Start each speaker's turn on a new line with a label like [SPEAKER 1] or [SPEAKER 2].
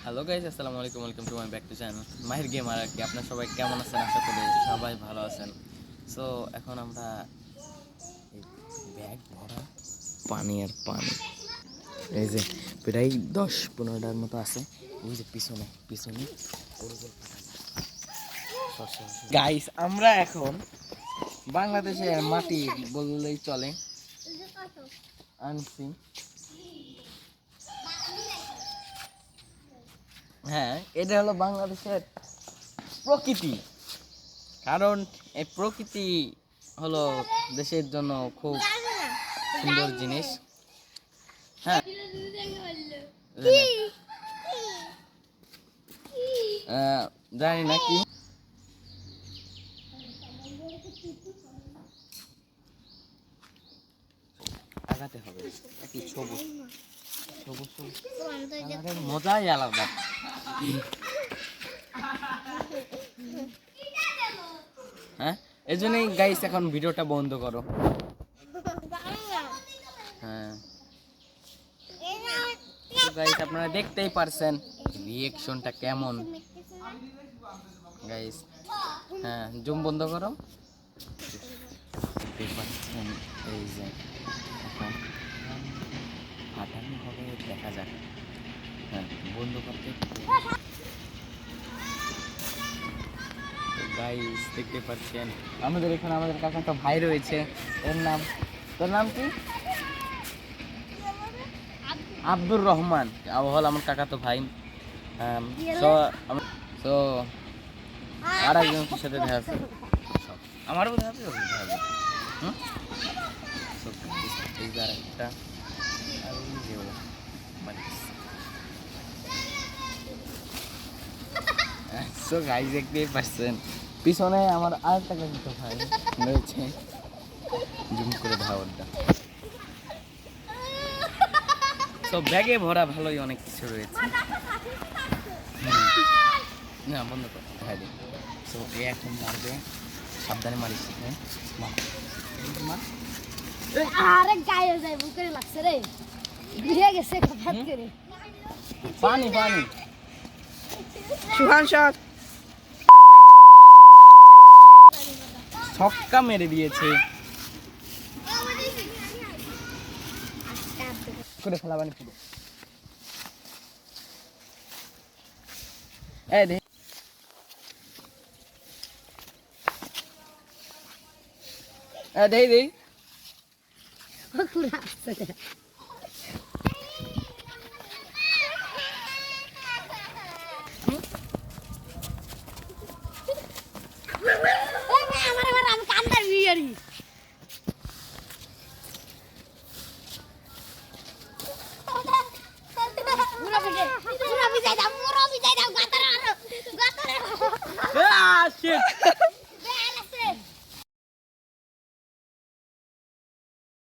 [SPEAKER 1] Hello guys, আসসালামু আলাইকুম, welcome to my back to channel Mahir gamer. আর কি আপনারা সবাই কেমন আছেন? আশা করি সবাই ভালো আছেন। সো এখন আমরা ব্যাগ ভরা পানি আর পানি, এই যে প্রায় 10-15টার মতো আছে। ওই যে পিছনে পিছনে গাইস, আমরা এখন বাংলাদেশের মাটি বললেই চলে আনছি। হ্যাঁ, এটা হলো বাংলাদেশের প্রকৃতি। কারণ এই প্রকৃতি হলো দেশের জন্য খুব সুন্দর জিনিস। হ্যাঁ, জানি না কি আগাতে হবে, একটু সবুজ সবুজ সবুজ মজাই আলাদা। হ্যাঁ, এই জন্যই গাইস এখন ভিডিওটা বন্ধ করো। হ্যাঁ গাইস, আপনারা দেখতেই পারছেন রিঅ্যাকশনটা কেমন গাইস। হ্যাঁ, জুম বন্ধ করো। দেখতে পাচ্ছেন এই যে এখন ফাটানো হবে, দেখা যাক। হ্যাঁ, বন্ধ করতে গাইস দেখতে পাচ্ছেন আমাদের এখানে আমাদের কাছে একটা ভাই রয়েছে। ওর নাম, তোর নাম কি? আব্দুর রহমান। হল আমার কাকা তো ভাই। তো আর একজনের সাথে দেখা আছে, আমারও দেখা আছে, দেখা আছে। এইবার একটা সো গাইস দেখতেই পাচ্ছেন পিছনে আমার আরেকটা কাকা ভাই রয়েছে। জুম করে ধাওয়ারটা তো ব্যাগে ভরা ভালোই অনেক কিছু রয়েছে। না বন্ধ কর, ভাই দেখ। সো এ এখন মারবে, সাবধানে মারিস। হ্যাঁ
[SPEAKER 2] আরে গায়ে যায় বুকে লাগছে রে, ঘুরে গেছে হঠাৎ করে।
[SPEAKER 1] পানি পানি
[SPEAKER 3] সুহান শট
[SPEAKER 1] ছক্কা মেরে দিয়েছে। করে ফেলা পানি পুরো। এই দেখ, দেই দেই
[SPEAKER 2] ঘুরে আসছে আমি কান্দার বিয়ারি
[SPEAKER 1] Ah, shit!